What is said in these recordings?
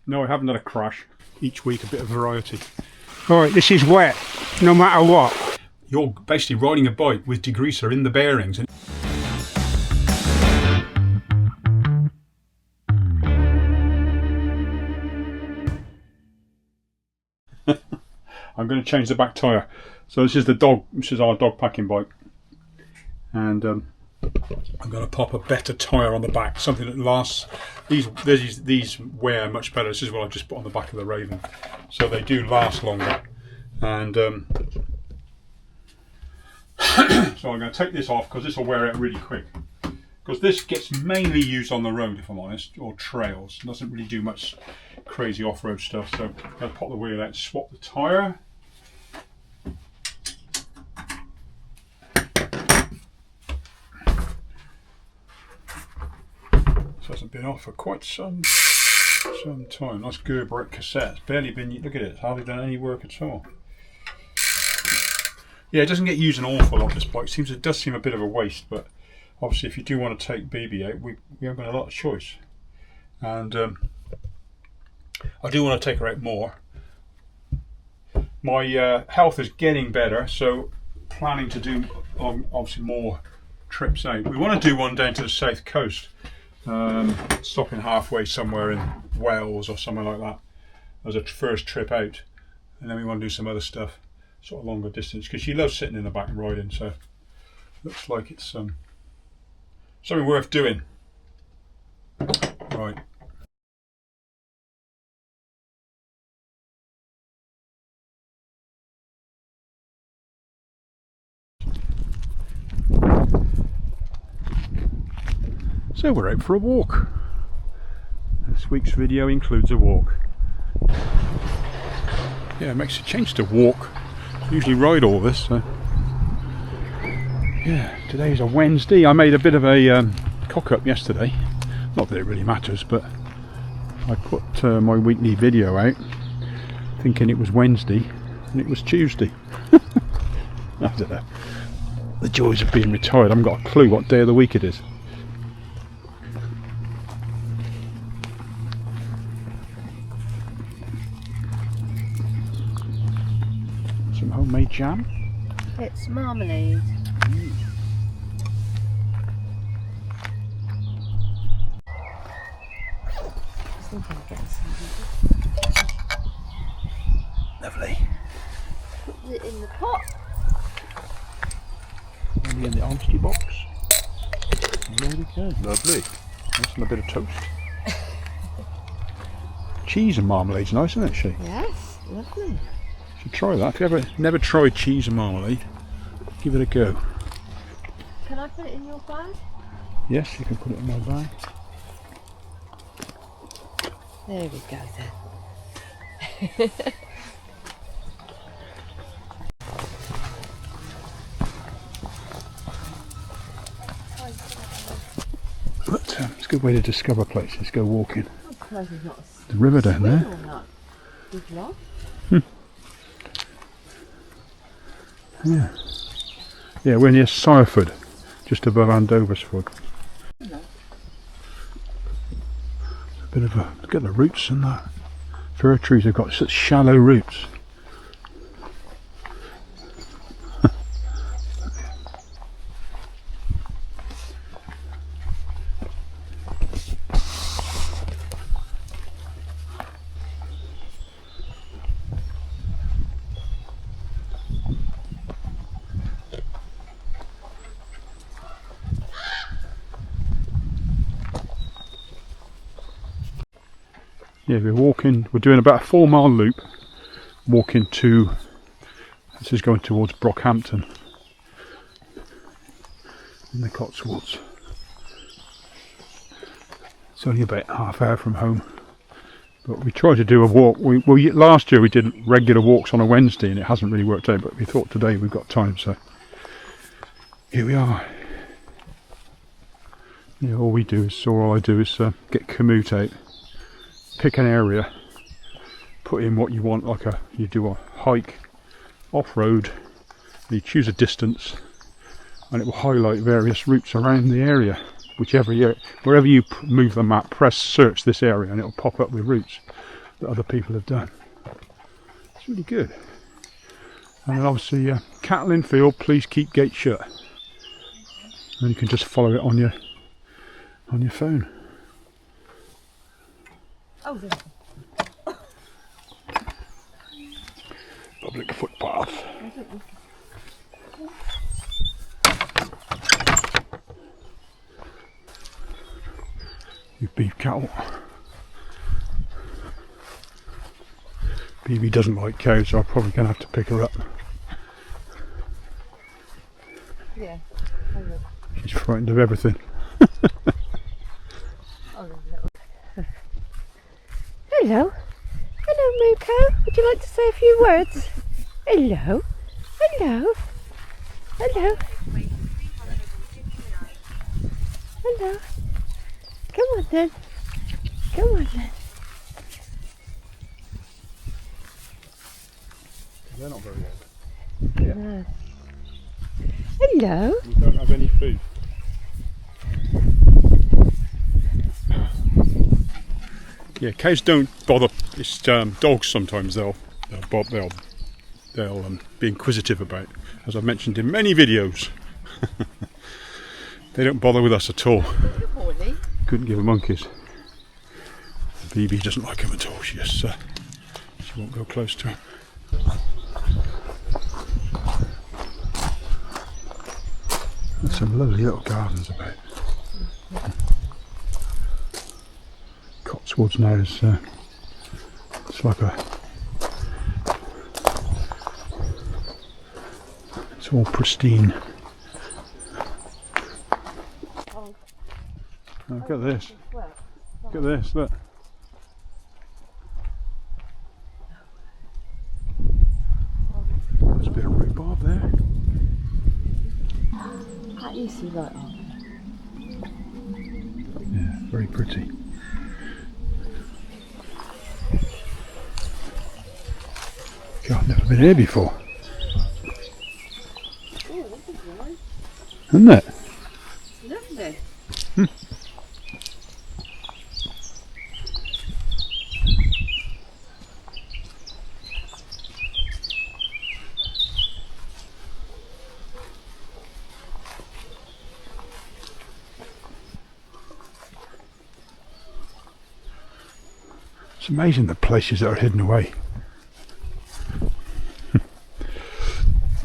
No, I haven't had a crash. Each week a bit of variety. Alright, this is wet, no matter what. You're basically riding a bike with degreaser in the bearings. I'm going to change the back tyre. So this is our dog packing bike. And I'm going to pop a better tyre on the back, something that lasts. These wear much better. This is what I've just put on the back of the Raven. So they do last longer. And so I'm going to take this off because this will wear out really quick. Because this gets mainly used on the road, if I'm honest, or trails. It doesn't really do much crazy off-road stuff. So I'm going to pop the wheel out, swap the tyre. This hasn't been off for quite some time. Nice Gerber cassette. It's barely been, look at it, it's hardly done any work at all. Yeah, it doesn't get used an awful lot, this bike. It does seem a bit of a waste, but obviously if you do want to take BB out, we haven't got a lot of choice. And I do want to take her out more. My health is getting better, so planning to do obviously more trips out. We want to do one down to the south coast. Stopping halfway somewhere in Wales or somewhere like that as a first trip out, and then we want to do some other stuff, sort of longer distance, because she loves sitting in the back and riding. So looks like it's something worth doing. Right. So we're out for a walk. This week's video includes a walk. Yeah, it makes a change to walk. I usually ride all this. So. Yeah, today's a Wednesday. I made a bit of a cock up yesterday. Not that it really matters, but I put my weekly video out thinking it was Wednesday and it was Tuesday. I don't know. The joys of being retired. I haven't got a clue what day of the week it is. Some homemade jam. It's marmalade. I think I'll get some. Lovely. Put it in the pot. Maybe in the honesty box. There we go. Lovely. Nice and a bit of toast. Cheese and marmalade's nice, isn't it, she? Yes, lovely. Should try that. If you ever never tried cheese and marmalade, give it a go. Can I put it in your bag? Yes, you can put it in my bag. There we go then. But it's a good way to discover places. Go walking. Oh, The river down there. Good luck. Yeah. Yeah, we're near Sireford, just above Andoversford. Hello. A bit of a look at the roots and that. Fir trees have got such shallow roots. Yeah, we're doing about a 4 mile loop, walking to, this is going towards Brockhampton in the Cotswolds. It's only about half hour from home, but we tried to do a walk. Last year we did regular walks on a Wednesday and it hasn't really worked out, but we thought today we've got time, so here we are. Yeah, all I do is get Komoot out. Pick an area, put in what you want, like you do a hike, off-road, you choose a distance and it will highlight various routes around the area. wherever you move the map, press search this area and it'll pop up with routes that other people have done. It's really good. And then obviously cattle in field, please keep gate shut. And you can just follow it on your phone. Oh, Public footpath. You beef cattle. BB doesn't like cows, so I'm probably going to have to pick her up. yeah. She's frightened of everything. Hello. Hello, Muko. Would you like to say a few words? Hello. Hello. Hello. Hello. Come on then. Come on then. They're not very old. Yeah. No. Hello. We don't have any food. Yeah, cows don't bother. It's dogs sometimes they'll be inquisitive about, as I've mentioned in many videos. They don't bother with us at all. Couldn't give her monkeys. BB doesn't like them at all. She won't go close to him. There's some lovely little gardens about. Cotswolds now is it's like it's all pristine. Oh, look at this. Look at this, look. There's a bit of rhubarb there. That used to be like that. Yeah, very pretty. God, I've never been here before. Oh, this is nice. Isn't it? Lovely. It's amazing the places that are hidden away.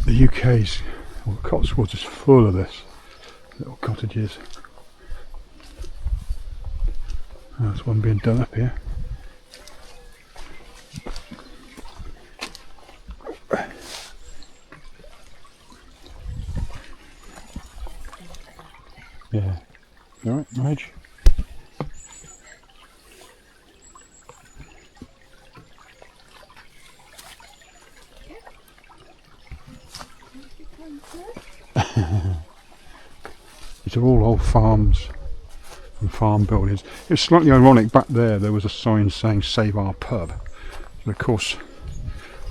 The UK's, well, Cotswolds is full of this, little cottages. Oh, there's one being done up here. Yeah. Alright, Madge? These are all old farms and farm buildings. It's slightly ironic, back there was a sign saying "Save our pub," but of course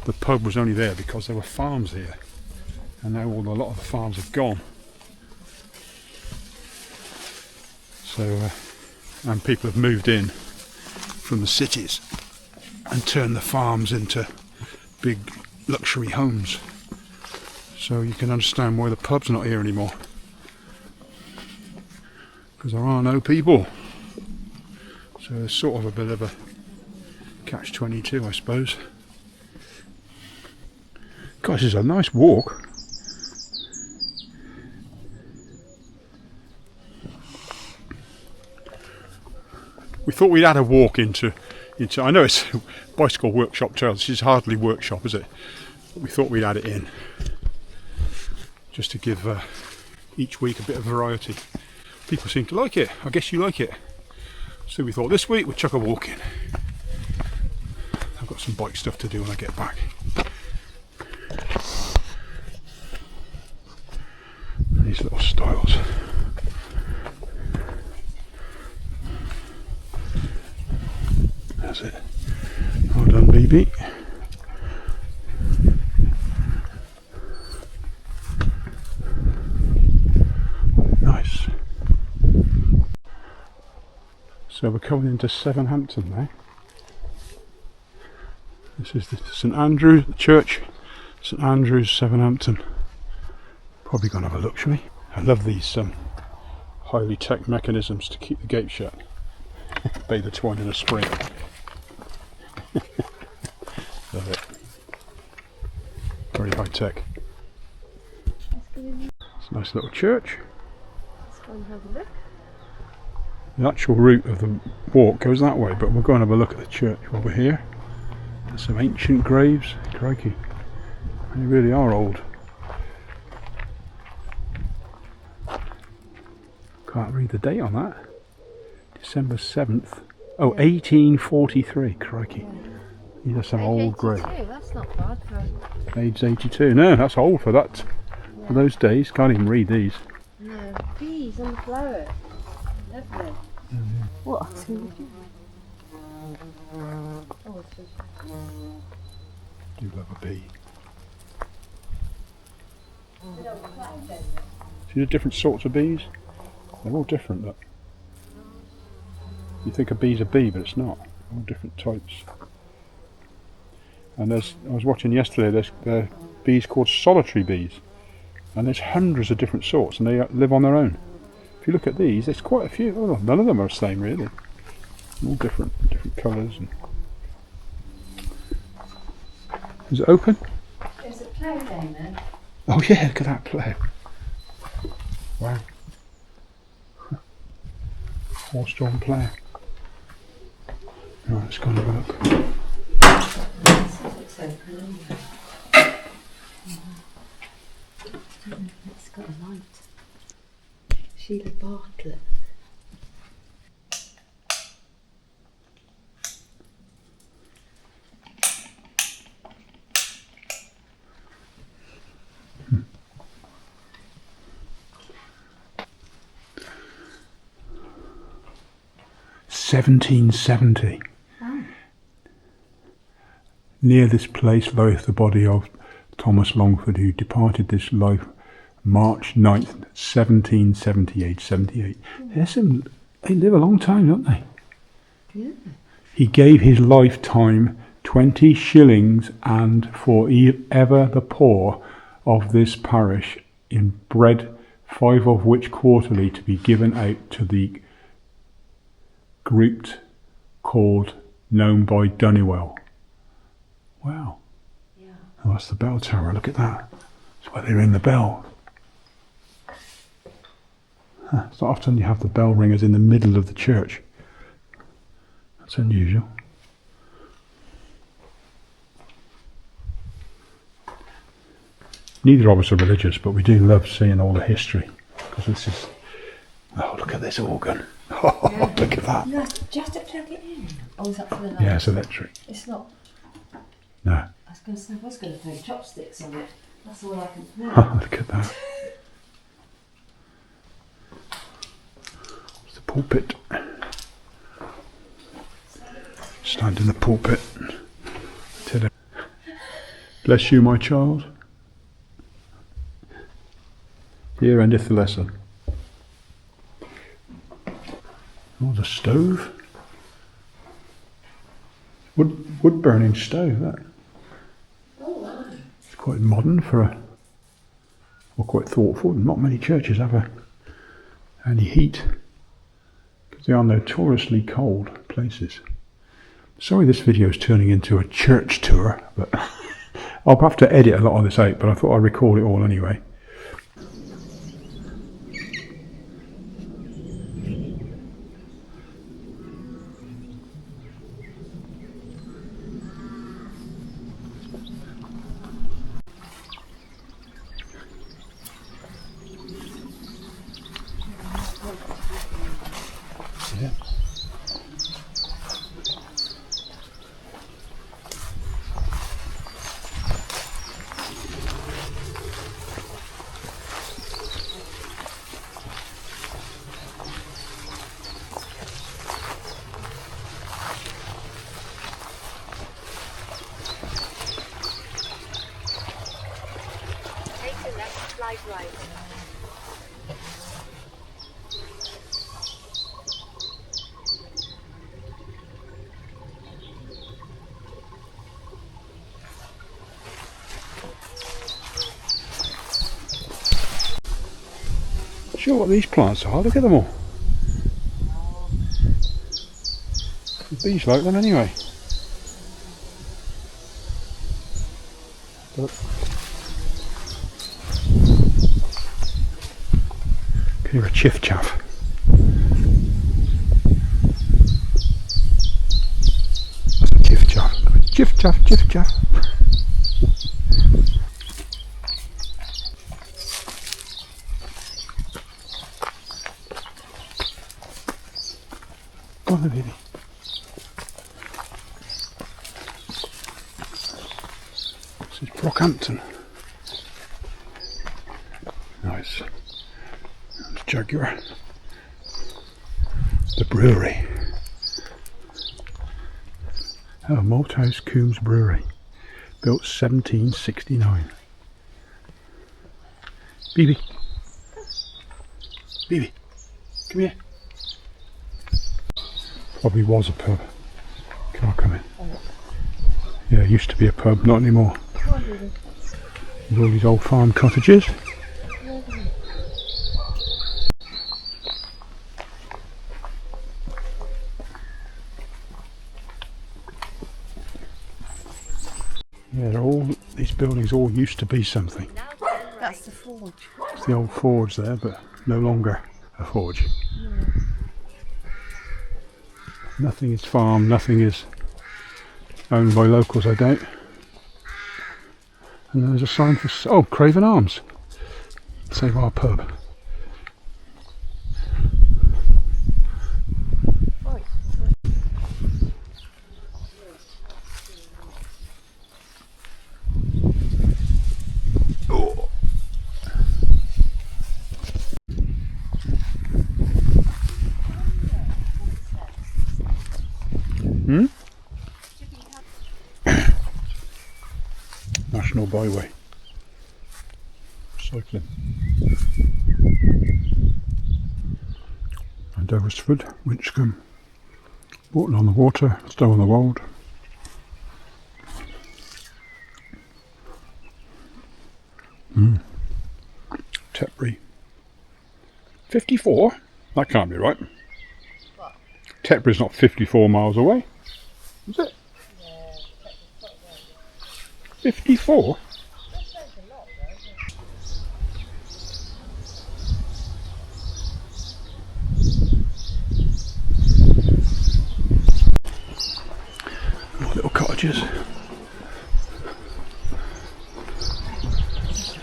the pub was only there because there were farms here, and now a lot of the farms have gone. So and people have moved in from the cities and turned the farms into big luxury homes. So you can understand why the pub's not here anymore. Because there are no people. So it's sort of a bit of a catch-22, I suppose. Gosh, it's a nice walk. We thought we'd add a walk into I know it's bicycle workshop trail. This is hardly workshop, is it? But we thought we'd add it in, just to give each week a bit of variety. People seem to like it. I guess you like it. So we thought this week we'd chuck a walk in. I've got some bike stuff to do when I get back. These little styles. That's it. Well done, BB. Nice. going into Sevenhampton now. This is the St Andrews Church, St Andrews, Sevenhampton. Probably gonna have a look, shall we? I love these highly tech mechanisms to keep the gate shut. Bathe the twine in a spring. Love it. Very high tech. It's a nice little church. Let's go and have a look. The actual route of the walk goes that way, but we'll go and have a look at the church while we're here. There's some ancient graves. Crikey. They really are old. Can't read the date on that. December 7th. Oh, 1843. Crikey. These are some old graves. That's not bad for... Age 82. No, that's old for that. Yeah. For those days. Can't even read these. No, bees and flowers. Lovely. What? Oh, it's just... Do love a bee. See the different sorts of bees? They're all different, look. You think a bee's a bee, but it's not. All different types. And I was watching yesterday, there's bees called solitary bees. And there's hundreds of different sorts, and they live on their own. If you look at these, there's quite a few. Oh, none of them are the same, really. All different colours. And... Is it open? There's a plough down there. Oh yeah, look at that plough. Wow. Horse-drawn plough. Right, let's go and have a look. It's open, it's got a light. Sheila Bartlett. £1770. Oh. Near this place lieth the body of Thomas Longford, who departed this life March 9th, 1778. 78. They live a long time, don't they? Yeah. He gave his lifetime 20 shillings and for ever the poor of this parish in bread, 5 of which quarterly to be given out to the grouped called known by Dunniwell. Wow. Yeah. Oh, that's the bell tower. Look at that. That's why they ring the bell. Huh. It's not often you have the bell ringers in the middle of the church. That's unusual. Neither of us are religious, but we do love seeing all the history. Because this is... Oh, look at this organ. Oh, Yeah. look at that. No, do you have to plug it in? Or is that for the light? Yeah, it's electric. It's not. No. I was going to throw chopsticks on it. That's all I can play. Look at that. It's the pulpit. Stand in the pulpit. Tell him, bless you, my child. Here endeth the lesson. Oh, the stove. Wood burning stove, that. Oh, wow. It's quite modern for quite thoughtful. Not many churches have any heat because they are notoriously cold places. Sorry this video is turning into a church tour, but I'll have to edit a lot of this out, but I thought I'd record it all anyway. Yeah. Take the left, slide right. sure what these plants are. Look at them all. The bees like them anyway. But can you hear a chiff chaff? Chiff chaff, chiff chaff, chiff chaff. Go on then, baby. This is Brockhampton. Nice. That's Jaguar. The brewery. Oh, Malthouse Coombs Brewery. Built 1769. Bibi. Bibi. Come here. Probably was a pub. Can I come in? Yeah, it used to be a pub, not anymore. There's all these old farm cottages. Yeah, they're all, these buildings all used to be something. That's the forge. It's the old forge there, but no longer a forge. Yeah. Nothing is farmed, nothing is owned by locals, I doubt. And there's a sign for, oh, Craven Arms. Save our pub. Oh. Hmm? National Byway. Cycling. And Doversford, Winchcombe, Borton on the Water, Stow on the Wold. Tetbury. 54? That can't be right. What? Tetbury's not 54 miles away. Is it? Yeah, 54? that sounds a lot though, isn't it? Little cottages.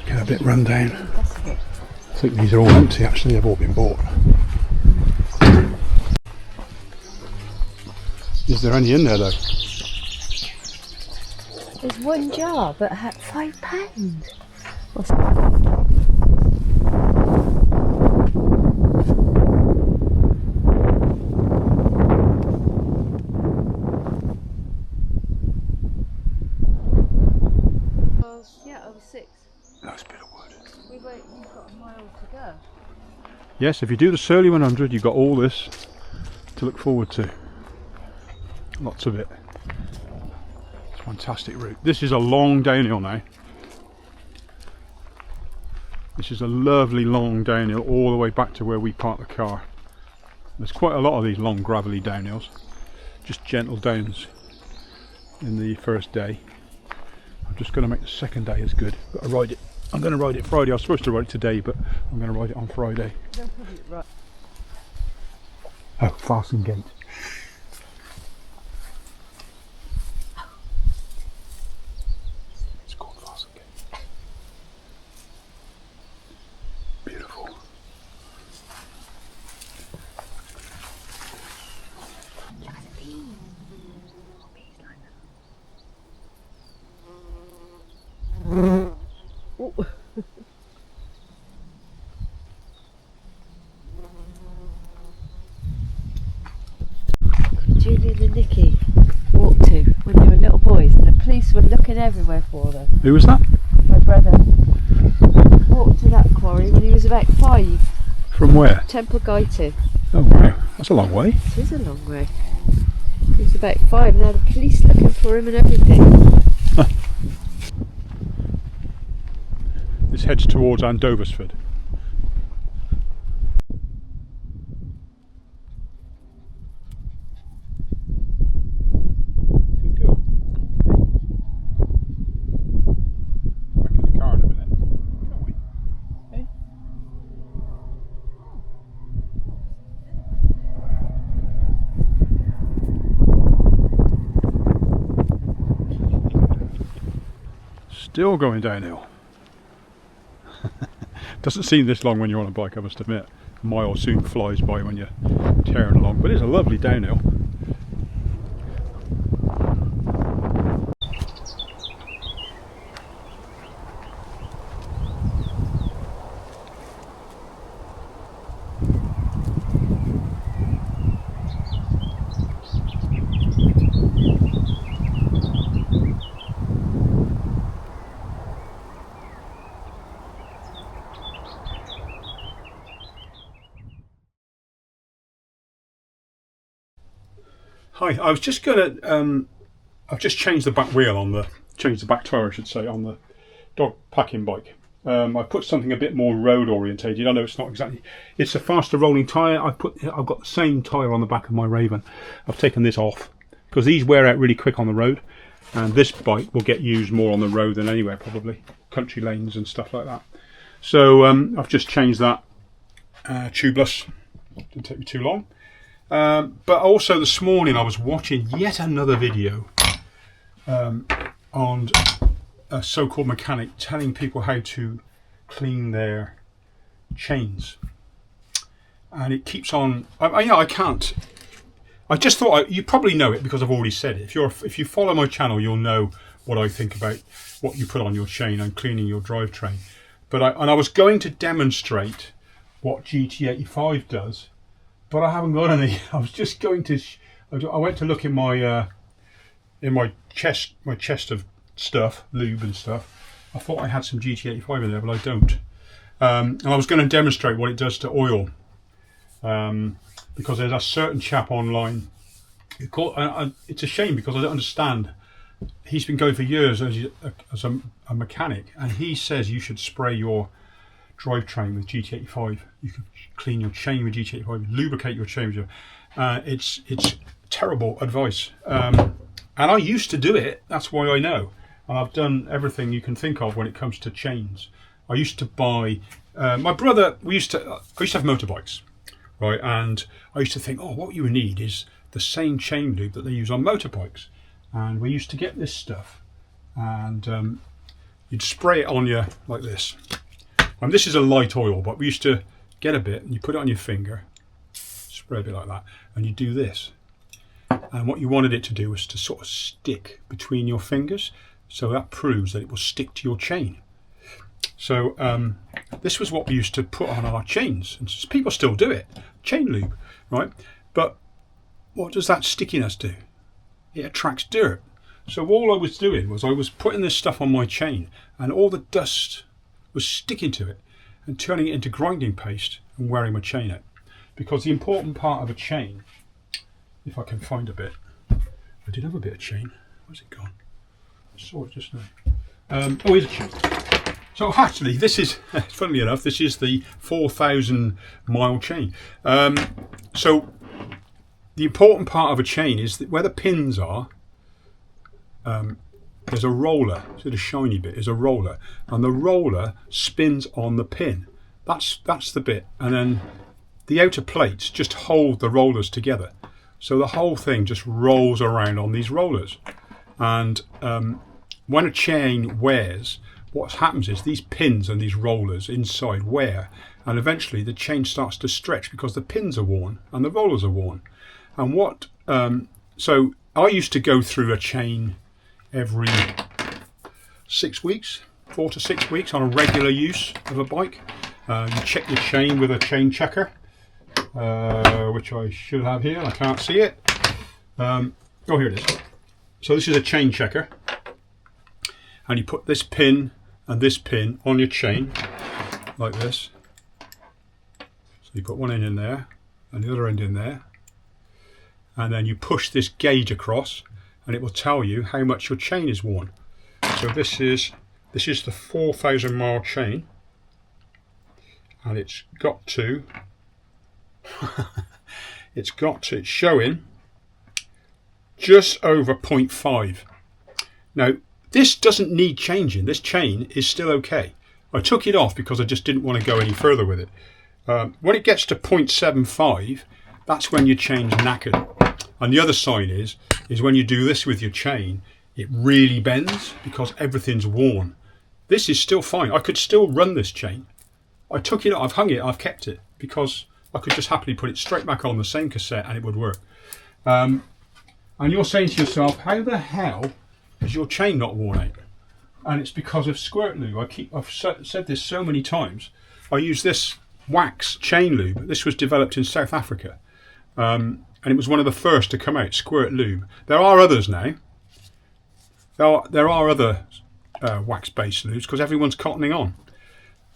Get a bit run down. I think these are all empty actually, they've all been bought. Is there any in there though? There's one jar, but at £5. What's yeah, over 6. Nice bit of wood. We've got a mile to go. Yes, if you do the Surly 100 you've got all this to look forward to. Lots of it. It's a fantastic route. This is a long downhill now. This is a lovely long downhill all the way back to where we parked the car. There's quite a lot of these long gravelly downhills. Just gentle downs in the first day. I'm just going to make the second day as good. Got to ride it. I'm going to ride it Friday. I was supposed to ride it today, but I'm going to ride it on Friday. Don't put it right. Oh, Fasten Gate. It's called Fasten Gate. Beautiful. Look at the bees. Bees like that. Oh. Julian and Nikki walked to when they were little boys, and the police were looking everywhere for them. Who was that? My brother walked to that quarry when he was about 5. From where? Temple Guyton. Oh wow, that's a long way. It is a long way. He was about 5, and now the police looking for him and everything. This heads towards Andoversford. Still going downhill. Doesn't seem this long when you're on a bike, I must admit. A mile soon flies by when you're tearing along, but it's a lovely downhill. Hi, I was just gonna, I've just changed the back wheel on changed the back tyre I should say, on the dog packing bike. I put something a bit more road orientated. I know it's not exactly, it's a faster rolling tyre. I've got the same tyre on the back of my Raven. I've taken this off because these wear out really quick on the road, and this bike will get used more on the road than anywhere, probably country lanes and stuff like that. So I've just changed that tubeless. Didn't take me too long. But also this morning I was watching yet another video on a so-called mechanic telling people how to clean their chains, and it keeps on. I can't. I just thought you probably know it because I've already said it. If you follow my channel, you'll know what I think about what you put on your chain and cleaning your drivetrain. But I was going to demonstrate what GT85 does. But I haven't got any. I was just going to. I went to look in my chest of stuff, lube and stuff. I thought I had some GT85 in there, but I don't. And I was going to demonstrate what it does to oil, because there's a certain chap online. It's a shame because I don't understand. He's been going for years as a mechanic, and he says you should spray your drivetrain with GT85. You can clean your chain with GT85, lubricate your chain with it's terrible advice, and I used to do it. That's why I know, and I've done everything you can think of when it comes to chains. I used to buy my brother, I used to have motorbikes, right, and I used to think, oh, what you need is the same chain lube that they use on motorbikes, and we used to get this stuff, and you'd spray it on you like this. And this is a light oil, but we used to get a bit and you put it on your finger, spray a bit like that, and you do this. And what you wanted it to do was to sort of stick between your fingers, so that proves that it will stick to your chain. So this was what we used to put on our chains, and people still do it, chain lube, right? But what does that stickiness do? It attracts dirt. So all I was doing was I was putting this stuff on my chain, and all the dust was sticking to it and turning it into grinding paste and wearing my chain out. Because the important part of a chain, if I can find a bit, I did have a bit of chain. Where's it gone? I saw it just now. Oh, here's a chain. So actually, this is, funnily enough, this is the 4,000 mile chain. So the important part of a chain is that where the pins are, there's a roller, so the shiny bit is a roller, and the roller spins on the pin. That's the bit, and then the outer plates just hold the rollers together. So the whole thing just rolls around on these rollers. And when a chain wears, what happens is these pins and these rollers inside wear, and eventually the chain starts to stretch because the pins are worn and the rollers are worn. And so I used to go through a chain every 6 weeks, 4 to 6 weeks, on a regular use of a bike. You check your chain with a chain checker, which I should have here. I can't see it. Oh, here it is. So this is a chain checker, and you put this pin and this pin on your chain like this. So you put one end in there and the other end in there, and then you push this gauge across, and it will tell you how much your chain is worn. So this is the 4,000 mile chain, and it's showing just over 0.5. Now this doesn't need changing. This chain is still okay. I took it off because I just didn't want to go any further with it. When it gets to 0.75, that's when your chain's knackered. And the other sign is when you do this with your chain, it really bends because everything's worn. This is still fine. I could still run this chain. I took it, I've hung it, I've kept it because I could just happily put it straight back on the same cassette and it would work. And you're saying to yourself, how the hell is your chain not worn out? And it's because of squirt lube. I've said this so many times. I use this wax chain lube. This was developed in South Africa. And it was one of the first to come out, squirt lube. There are others now. There are other wax-based lubes because everyone's cottoning on.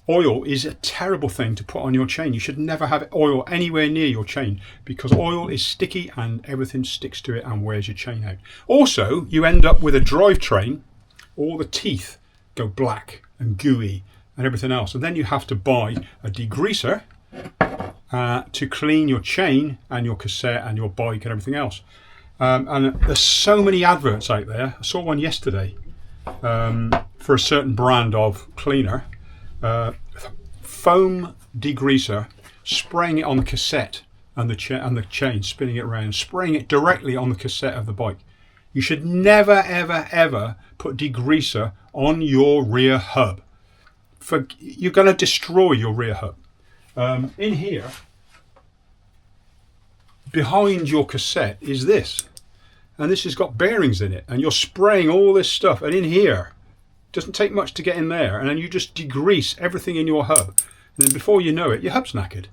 Oil is a terrible thing to put on your chain. You should never have oil anywhere near your chain because oil is sticky and everything sticks to it and wears your chain out. Also, you end up with a drivetrain. All the teeth go black and gooey and everything else. And then you have to buy a degreaser to clean your chain and your cassette and your bike and everything else. And there's so many adverts out there. I saw one yesterday for a certain brand of cleaner. Foam degreaser, spraying it on the cassette and the chain, spinning it around, spraying it directly on the cassette of the bike. You should never, ever, ever put degreaser on your rear hub. You're going to destroy your rear hub. In here, behind your cassette is this. And this has got bearings in it. And you're spraying all this stuff. And in here, doesn't take much to get in there, and then you just degrease everything in your hub, and then before you know it, your hub's knackered.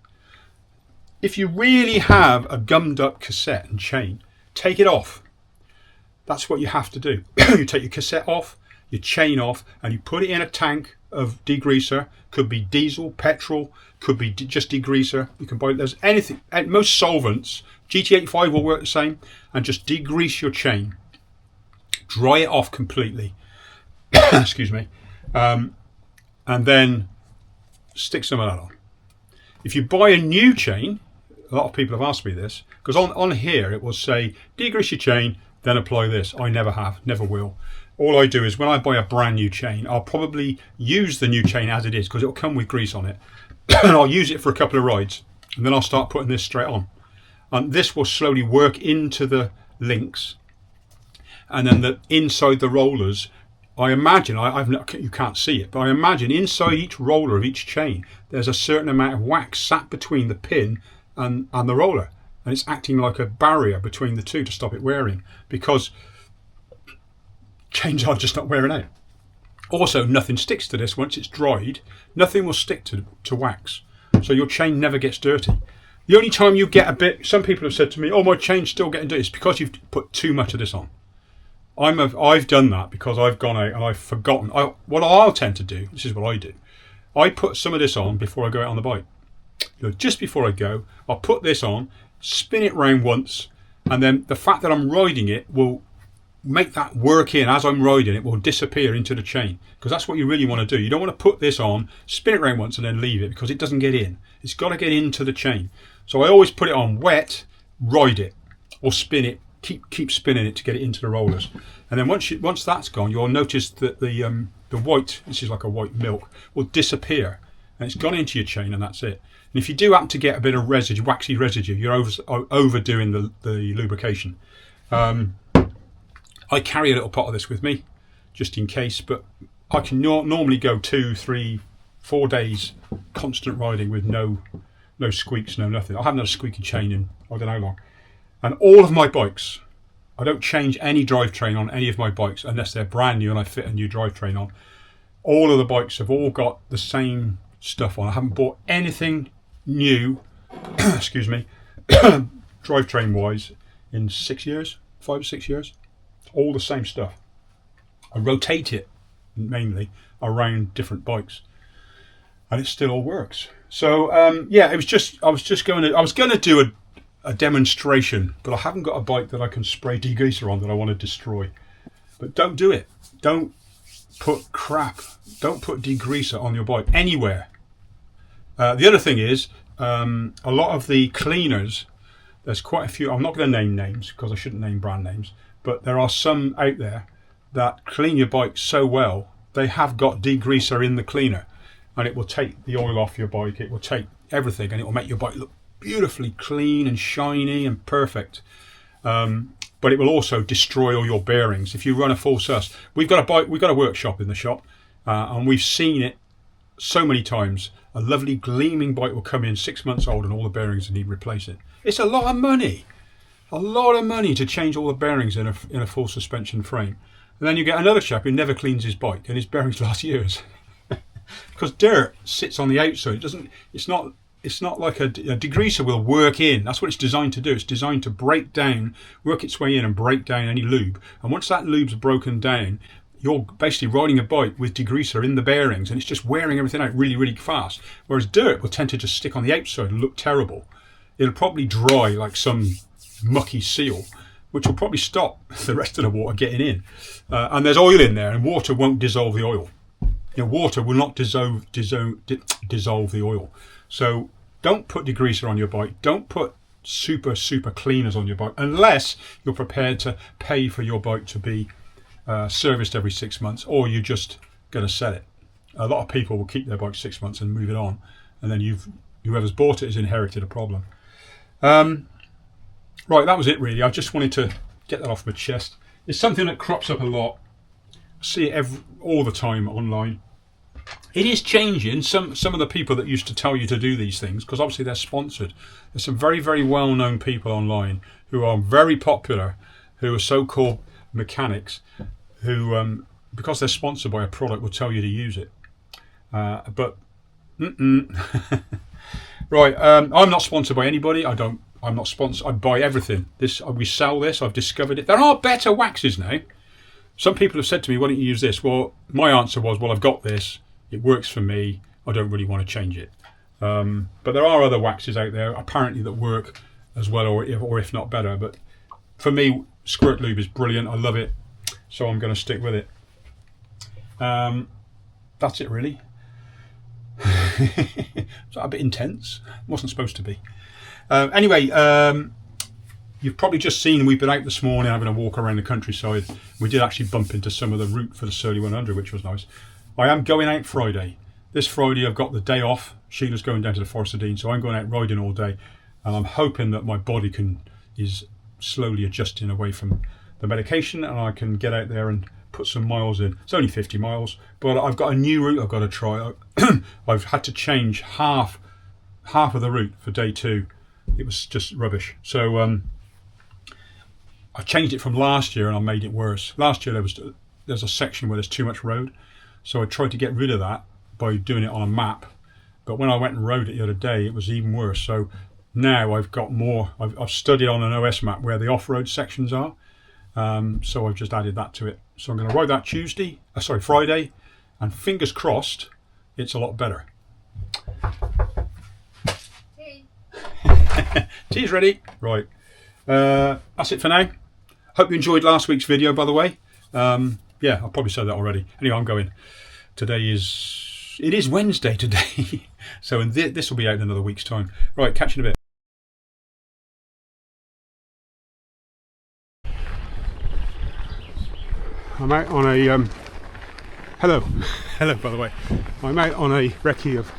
If you really have a gummed up cassette and chain, take it off. That's what you have to do. You take your cassette off, your chain off, and you put it in a tank of degreaser. Could be diesel, petrol, could be just degreaser. You can buy, there's anything, most solvents, GT85 will work the same, and just degrease your chain. Dry it off completely. Excuse me, and then stick some of that on. If you buy a new chain, a lot of people have asked me this, because on here it will say degrease your chain, then apply this. I never have, never will. All I do is when I buy a brand new chain, I'll probably use the new chain as it is because it'll come with grease on it, and I'll use it for a couple of rides, and then I'll start putting this straight on, and this will slowly work into the links, and then inside the rollers. I imagine, you can't see it, but I imagine inside each roller of each chain, there's a certain amount of wax sat between the pin and the roller. And it's acting like a barrier between the two to stop it wearing, because chains are just not wearing out. Also, nothing sticks to this once it's dried. Nothing will stick to wax. So your chain never gets dirty. The only time you get a bit, some people have said to me, oh, my chain's still getting dirty. It's because you've put too much of this on. I've done that because I've gone out and I've forgotten. What I'll tend to do, this is what I do, I put some of this on before I go out on the bike. Just before I go, I'll put this on, spin it round once, and then the fact that I'm riding it will make that work in. As I'm riding it will disappear into the chain, because that's what you really want to do. You don't want to put this on, spin it round once and then leave it, because it doesn't get in. It's got to get into the chain. So I always put it on wet, ride it, or spin it. Keep spinning it to get it into the rollers, and then once that's gone, you'll notice that the white, this is like a white milk, will disappear, and it's gone into your chain, and that's it. And if you do happen to get a bit of residue, waxy residue, you're overdoing the lubrication. I carry a little pot of this with me, just in case, but I can normally go 2, 3, 4 days constant riding with no squeaks, no nothing. I haven't had a squeaky chain in I don't know how long. And all of my bikes, I don't change any drivetrain on any of my bikes unless they're brand new and I fit a new drivetrain on. All of the bikes have all got the same stuff on. I haven't bought anything new, excuse me, drivetrain wise in 6 years, 5 or 6 years. All the same stuff. I rotate it mainly around different bikes, and it still all works. So yeah, I was going to do a demonstration, but I haven't got a bike that I can spray degreaser on that I want to destroy. But don't do it. Don't put crap. Don't put degreaser on your bike anywhere. The other thing is, a lot of the cleaners, there's quite a few, I'm not going to name names because I shouldn't name brand names, but there are some out there that clean your bike so well, they have got degreaser in the cleaner, and it will take the oil off your bike, it will take everything, and it will make your bike look beautifully clean and shiny and perfect. But it will also destroy all your bearings if you run a full sus. We've got a workshop in the shop, And we've seen it so many times. A lovely gleaming bike will come in 6 months old and all the bearings need replacing. It's a lot of money. A lot of money to change all the bearings in a full suspension frame. And then you get another chap who never cleans his bike and his bearings last years. Because dirt sits on the outside. It doesn't. It's not like a degreaser will work in. That's what it's designed to do. It's designed to break down, work its way in and break down any lube. And once that lube's broken down, you're basically riding a bike with degreaser in the bearings and it's just wearing everything out really, really fast. Whereas dirt will tend to just stick on the outside and look terrible. It'll probably dry like some mucky seal, which will probably stop the rest of the water getting in. And there's oil in there and water won't dissolve the oil. Water will not dissolve the oil. So don't put degreaser on your bike. Don't put super cleaners on your bike unless you're prepared to pay for your bike to be serviced every 6 months, or you're just going to sell it. A lot of people will keep their bike 6 months and move it on, and then whoever's bought it has inherited a problem. Right, that was it really. I just wanted to get that off my chest. It's something that crops up a lot. I see it all the time online. It is changing. Some of the people that used to tell you to do these things, because obviously they're sponsored. There's some very, very well-known people online who are very popular, who are so-called mechanics, who, because they're sponsored by a product, will tell you to use it. Right, I'm not sponsored by anybody. I'm not sponsored. I buy everything. We sell this. I've discovered it. There are better waxes now. Some people have said to me, why don't you use this? Well, my answer was, well, I've got this. It works for me. I don't really want to change it. But there are other waxes out there, apparently, that work as well, or if not better. But for me, Squirt Lube is brilliant. I love it. So I'm going to stick with it. That's it, really. It's a bit intense. Wasn't supposed to be. Anyway, you've probably just seen we've been out this morning having a walk around the countryside. We did actually bump into some of the route for the Surly 100, which was nice. I am going out Friday. This Friday I've got the day off. Sheila's going down to the Forest of Dean, so I'm going out riding all day. And I'm hoping that my body is slowly adjusting away from the medication and I can get out there and put some miles in. It's only 50 miles, but I've got a new route I've got to try. I've had to change half of the route for day 2. It was just rubbish. So I changed it from last year and I made it worse. Last year there's a section where there's too much road, so I tried to get rid of that by doing it on a map. But when I went and rode it the other day, it was even worse. So now I've got more. I've studied on an OS map where the off-road sections are. So I've just added that to it. So I'm going to ride that Friday, and fingers crossed, it's a lot better. Tea's ready. Right. That's it for now. Hope you enjoyed last week's video, by the way. Yeah, I probably said that already. Anyway, I'm going. It is Wednesday today. So this will be out in another week's time. Right, catch you in a bit. I'm out on a hello by the way. I'm out on a recce of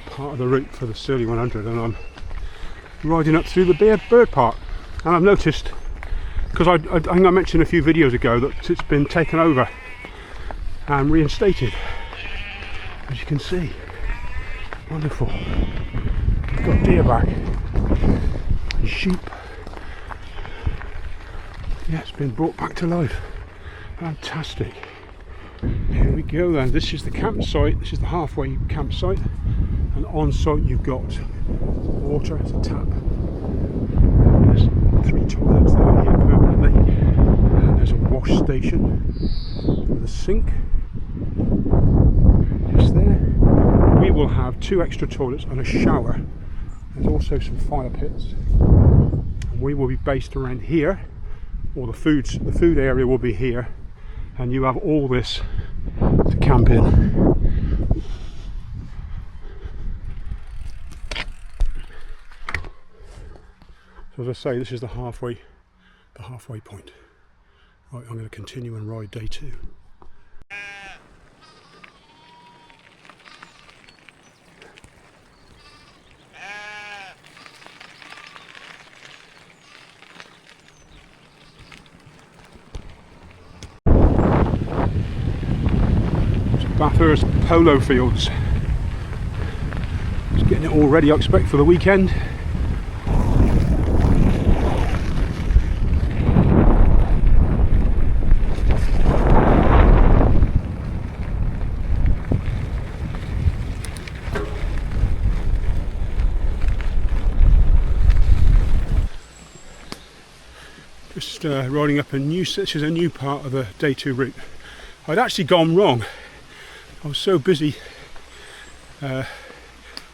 part of the route for the Surly 100, and I'm riding up through the bird park. And I've noticed, because I think I mentioned a few videos ago, that it's been taken over and reinstated, as you can see. Wonderful. We've got deer back and sheep. Yeah, it's been brought back to life. Fantastic. Here we go then. This is the campsite. This is the halfway campsite, and on site you've got water. It's a tap. There's 3 toilets that are here permanently, and there's a wash station with a sink just there. We will have 2 extra toilets and a shower. There's also some fire pits, and we will be based around here, or the food area will be here, and you have all this to camp in. So as I say, this is the halfway point. Right, I'm going to continue and ride day 2. Bathurst polo fields. Just getting it all ready, I expect, for the weekend. Just riding up this is a new part of the day 2 route. I'd actually gone wrong. I was so busy. Well,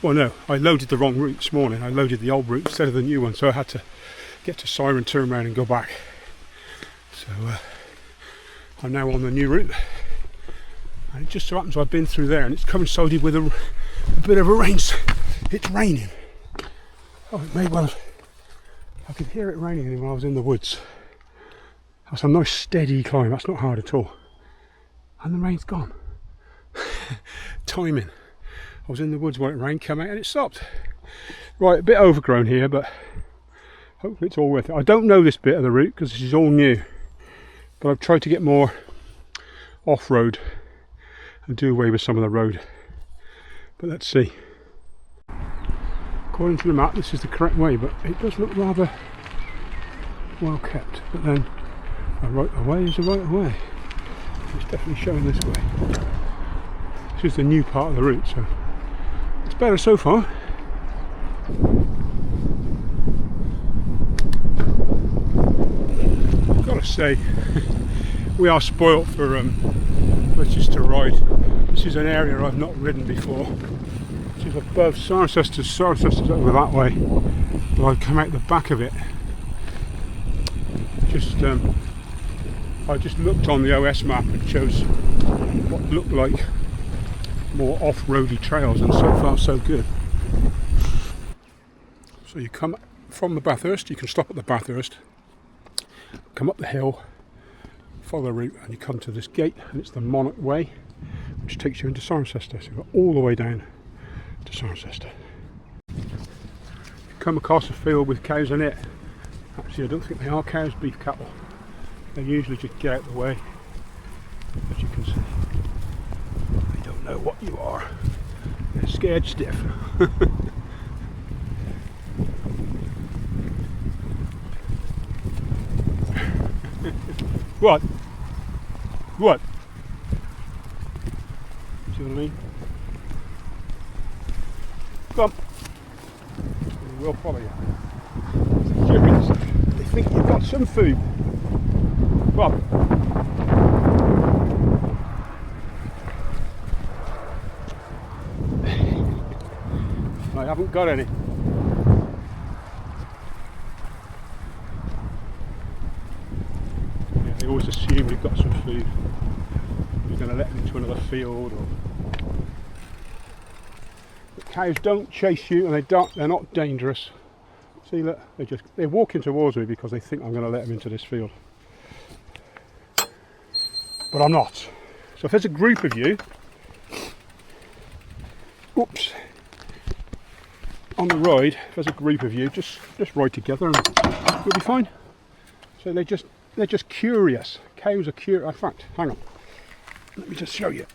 no, I loaded the wrong route this morning. I loaded the old route instead of the new one, so I had to get to Siren, turn around and go back. So I'm now on the new route, and it just so happens I've been through there, and it's coincided with a bit of a rain. It's raining. Oh, it may well have. I could hear it raining when I was in the woods. That's a nice steady climb, that's not hard at all. And the rain's gone. Timing. I was in the woods when it rained, came out and it stopped. Right, a bit overgrown here, but hopefully it's all worth it. I don't know this bit of the route because this is all new, but I've tried to get more off-road and do away with some of the road. But let's see. According to the map, this is the correct way, but it does look rather well kept. But then a right of way is a right of way. It's definitely showing this way. This is the new part of the route, so it's better so far. I've got to say, we are spoilt for places to ride. This is an area I've not ridden before. Which is above Cirencester's. Cirencester's over that way, but I've come out the back of it. I just looked on the OS map and chose what looked like more off-roady trails, and so far so good. So you come from the Bathurst, you can stop at the Bathurst, come up the hill, follow the route, and you come to this gate, and it's the Monarch Way, which takes you into Cirencester. So you go all the way down to Cirencester. If you come across a field with cows in it, actually I don't think they are cows, beef cattle. They usually just get out of the way. As you can see, they don't know what you are. They're scared stiff. What? What? See what I mean? Come. They will follow you. They think you've got some food. Well, I haven't got any. Yeah, they always assume you've got some food. You're going to let them into another field. But cows don't chase you, and they're not dangerous. See, look, they're walking towards me because they think I'm going to let them into this field. But I'm not. So if there's a group of you, oops, on the ride, if there's a group of you, just ride together and you'll be fine. So they're just curious. Cows are curious. In fact, hang on, let me just show you.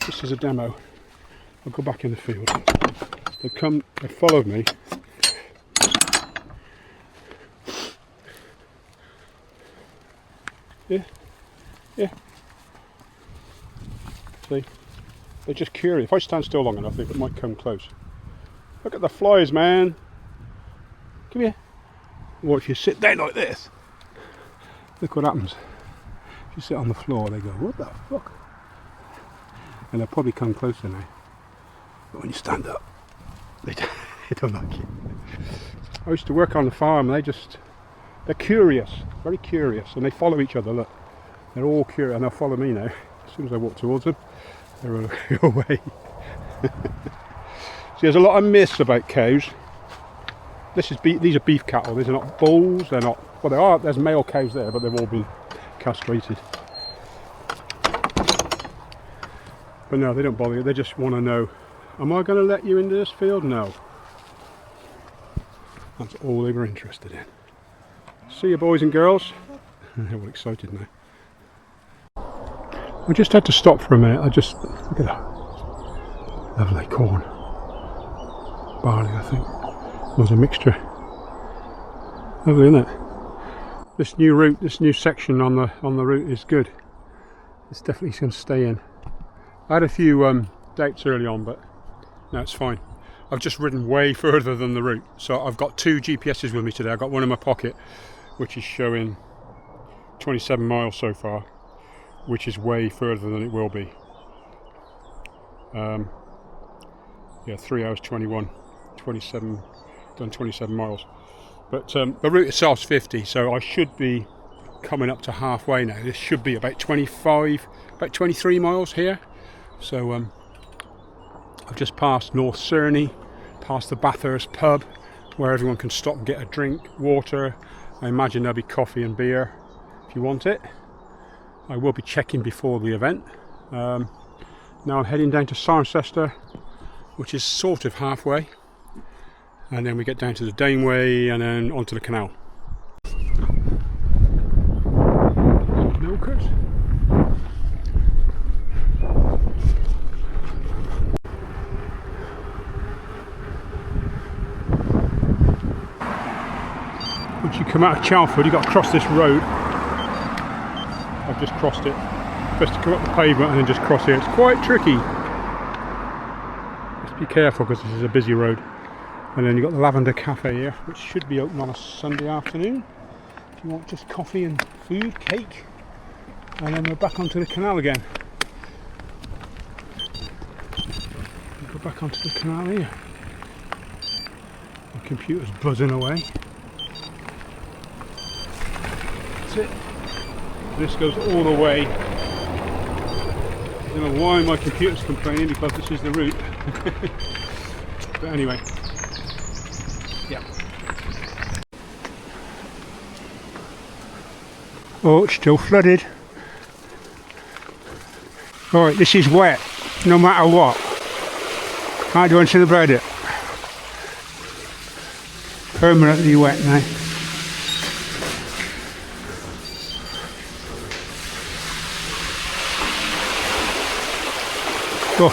Just as a demo, I'll go back in the field. They followed me. Yeah. Yeah. See? They're just curious. If I stand still long enough, they might come close. Look at the flies, man. Come here. Or if you sit down like this, look what happens. If you sit on the floor, they go, what the fuck? And they'll probably come closer now. But when you stand up, they don't like you. I used to work on the farm, and they're curious, very curious, and they follow each other, look. They're all curious, and they'll follow me now. As soon as I walk towards them, they're away. See, there's a lot of myths about cows. These are beef cattle, these are not bulls, they're not, well there's male cows there, but they've all been castrated. But no, they don't bother you, they just want to know, am I going to let you into this field? No. That's all they were interested in. See you, boys and girls. They're all excited now. I just had to stop for a minute. Look at that. Lovely corn. Barley, I think. It was a mixture. Lovely, isn't it? This new route, this new section on the route is good. It's definitely going to stay in. I had a few doubts early on, but no, it's fine. I've just ridden way further than the route. So I've got 2 GPSs with me today. I've got one in my pocket, which is showing 27 miles so far, which is way further than it will be. Yeah, 3 hours 21, 27, done 27 miles. But the route itself is 50, so I should be coming up to halfway now. This should be about 25, about 23 miles here. So I've just passed North Cerney, past the Bathurst pub, where everyone can stop and get a drink, water. I imagine there'll be coffee and beer if you want it. I will be checking before the event. Now I'm heading down to Cirencester, which is sort of halfway, and then we get down to the Daneway and then onto the canal. Milkers. Once you come out of Chalford, you've got to cross this road. I've just crossed it. First to come up the pavement and then just cross here. It's quite tricky. Just be careful because this is a busy road. And then you've got the Lavender Cafe here, which should be open on a Sunday afternoon. If you want just coffee and food, cake. And then we're back onto the canal again. We'll go back onto the canal here. The computer's buzzing away. That's it. This goes all the way. I don't know why my computer's complaining, because this is the route. But anyway, yeah. Oh, it's still flooded. Alright, this is wet, no matter what. Can't do anything about it. Permanently wet now. Go.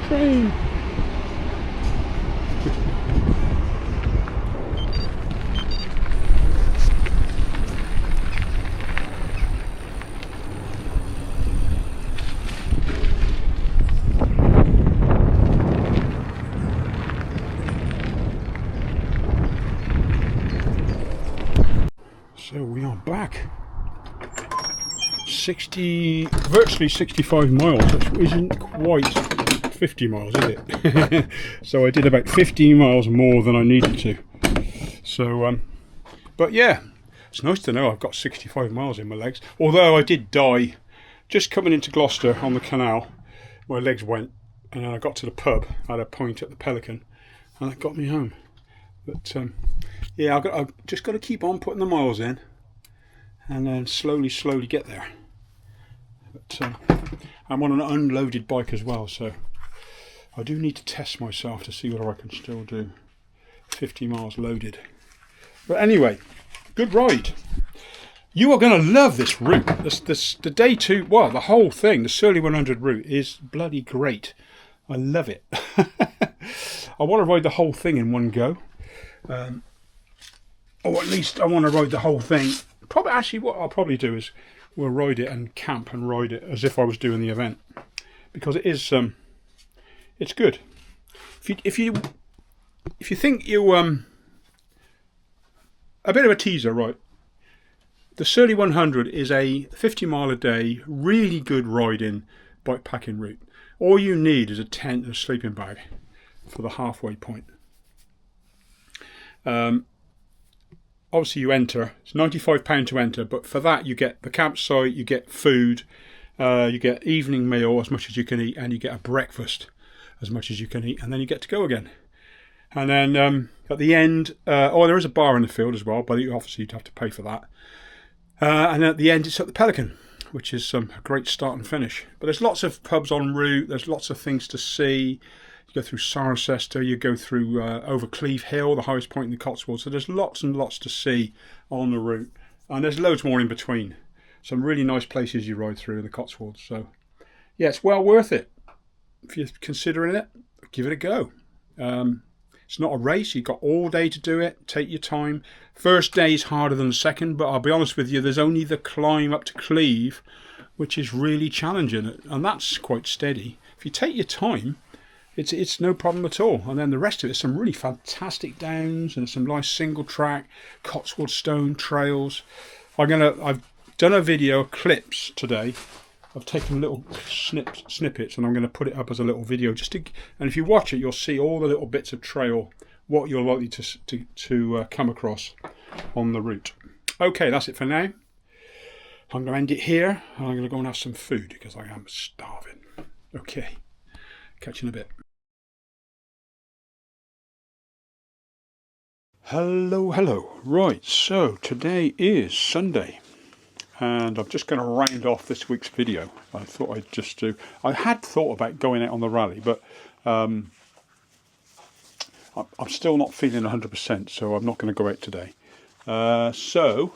Train. So we are back. Virtually 65 miles, which isn't quite 50 miles, is it? So I did about 15 miles more than I needed to. So, but yeah, it's nice to know I've got 65 miles in my legs. Although I did die just coming into Gloucester on the canal, my legs went, and then I got to the pub, I had a point at the Pelican, and that got me home. But yeah, I've just got to keep on putting the miles in, and then slowly get there. But I'm on an unloaded bike as well, so I do need to test myself to see whether I can still do 50 miles loaded. But anyway, good ride. You are going to love this route. The day two, well, the whole thing, the Surly 100 route is bloody great. I love it. I want to ride the whole thing in one go. Or at least I want to ride the whole thing. Probably, actually, what I'll probably do is we'll ride it and camp and ride it as if I was doing the event, because it is it's good. If you if you think you a bit of a teaser, right? The Surly 100 is a 50 mile a day, really good riding bikepacking route. All you need is a tent and a sleeping bag for the halfway point. Obviously you enter, it's £95 to enter, but for that you get the campsite, you get food, you get evening meal as much as you can eat, and you get a breakfast as much as you can eat, and then you get to go again. And then at the end, there is a bar in the field as well, but obviously you'd have to pay for that. And at the end it's at the Pelican, which is a great start and finish. But there's lots of pubs en route, there's lots of things to see. You go through Cirencester, you go through over Cleve Hill, the highest point in the Cotswolds. So there's lots and lots to see on the route. And there's loads more in between. Some really nice places you ride through in the Cotswolds. So yeah, it's well worth it. If you're considering it, give it a go. It's not a race, you've got all day to do it. Take your time. First day is harder than the second, but I'll be honest with you, there's only the climb up to Cleve, which is really challenging, and that's quite steady. If you take your time, it's no problem at all. And then the rest of it, some really fantastic downs and some nice single track Cotswold stone trails. I've done a video clips today. I've taken little snippets and I'm going to put it up as a little video and if you watch it, you'll see all the little bits of trail, what you're likely to come across on the route. Okay, that's it for now. I'm going to end it here, and I'm going to go and have some food because I am starving. Okay, catch you in a bit. Hello. Right, so today is Sunday. And I'm just going to round off this week's video. I thought I'd just do... I had thought about going out on the rally, but I'm still not feeling 100%, so I'm not going to go out today. So,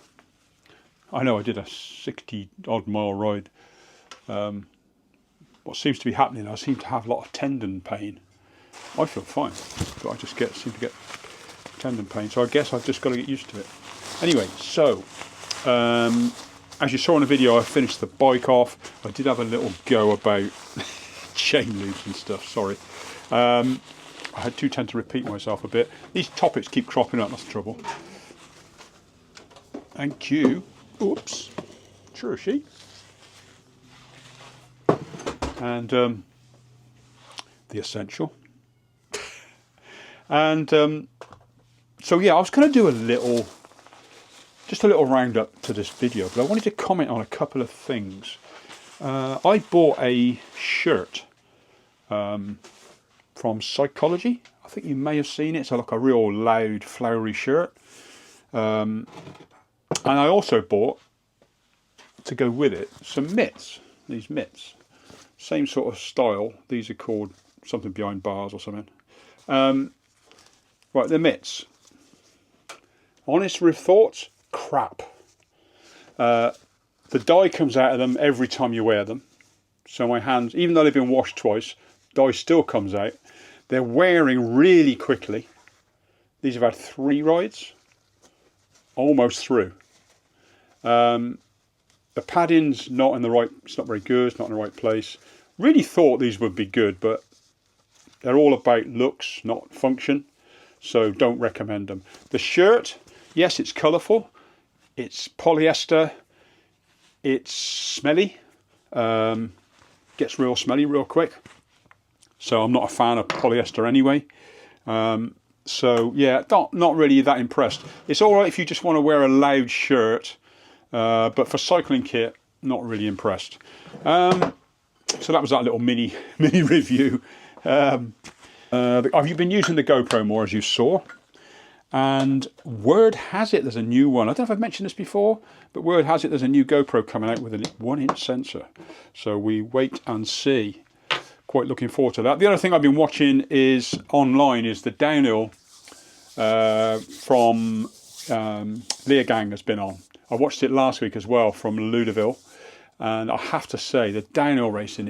I know I did a 60-odd mile ride. What seems to be happening, I seem to have a lot of tendon pain. I feel fine, but I just seem to get tendon pain, so I guess I've just got to get used to it. Anyway, so... as you saw in the video, I finished the bike off. I did have a little go about chain loops and stuff, sorry. I do tend to repeat myself a bit. These topics keep cropping up, that's the trouble. Thank you. Oops. True sheet. And the essential. And so yeah, I was going to do just a little roundup to this video, but I wanted to comment on a couple of things. I bought a shirt from Psychology. I think you may have seen it. It's like a real loud, flowery shirt. And I also bought, to go with it, some mitts. These mitts. Same sort of style. These are called something behind bars or something. Right, the mitts. Honest rib thoughts? Crap. The dye comes out of them every time you wear them. So my hands, even though they've been washed twice, dye still comes out. They're wearing really quickly. These have had 3 rides. Almost through. The padding's not in the right, it's not very good, it's not in the right place. Really thought these would be good, but they're all about looks, not function. So don't recommend them. The shirt, yes, it's colourful. It's polyester. It's smelly. Gets real smelly real quick. So I'm not a fan of polyester anyway. So yeah, not really that impressed. It's all right if you just want to wear a loud shirt, but for cycling kit, not really impressed. So that was that little mini review. I've been using the GoPro more, as you saw. And word has it there's a new one. I don't know if I've mentioned this before, but word has it there's a new GoPro coming out with a 1-inch sensor. So we wait and see. Quite looking forward to that. The other thing I've been watching online is the downhill from Leogang has been on. I watched it last week as well from Ludeville, and I have to say the downhill racing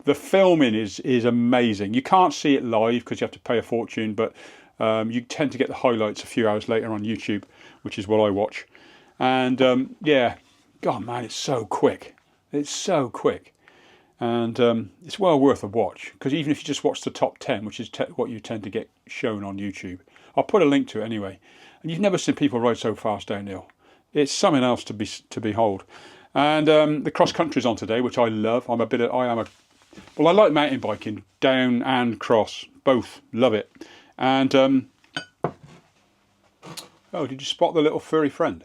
the filming is amazing. You can't see it live because you have to pay a fortune, but you tend to get the highlights a few hours later on YouTube, which is what I watch. And yeah, God man, it's so quick. It's so quick. and it's well worth a watch, because even if you just watch the top 10, which is what you tend to get shown on YouTube, I'll put a link to it anyway, and you've never seen people ride so fast downhill. It's something else to behold. And the cross country's on today, which I love. I like mountain biking, down and cross, both, love it. And oh, did you spot the little furry friend?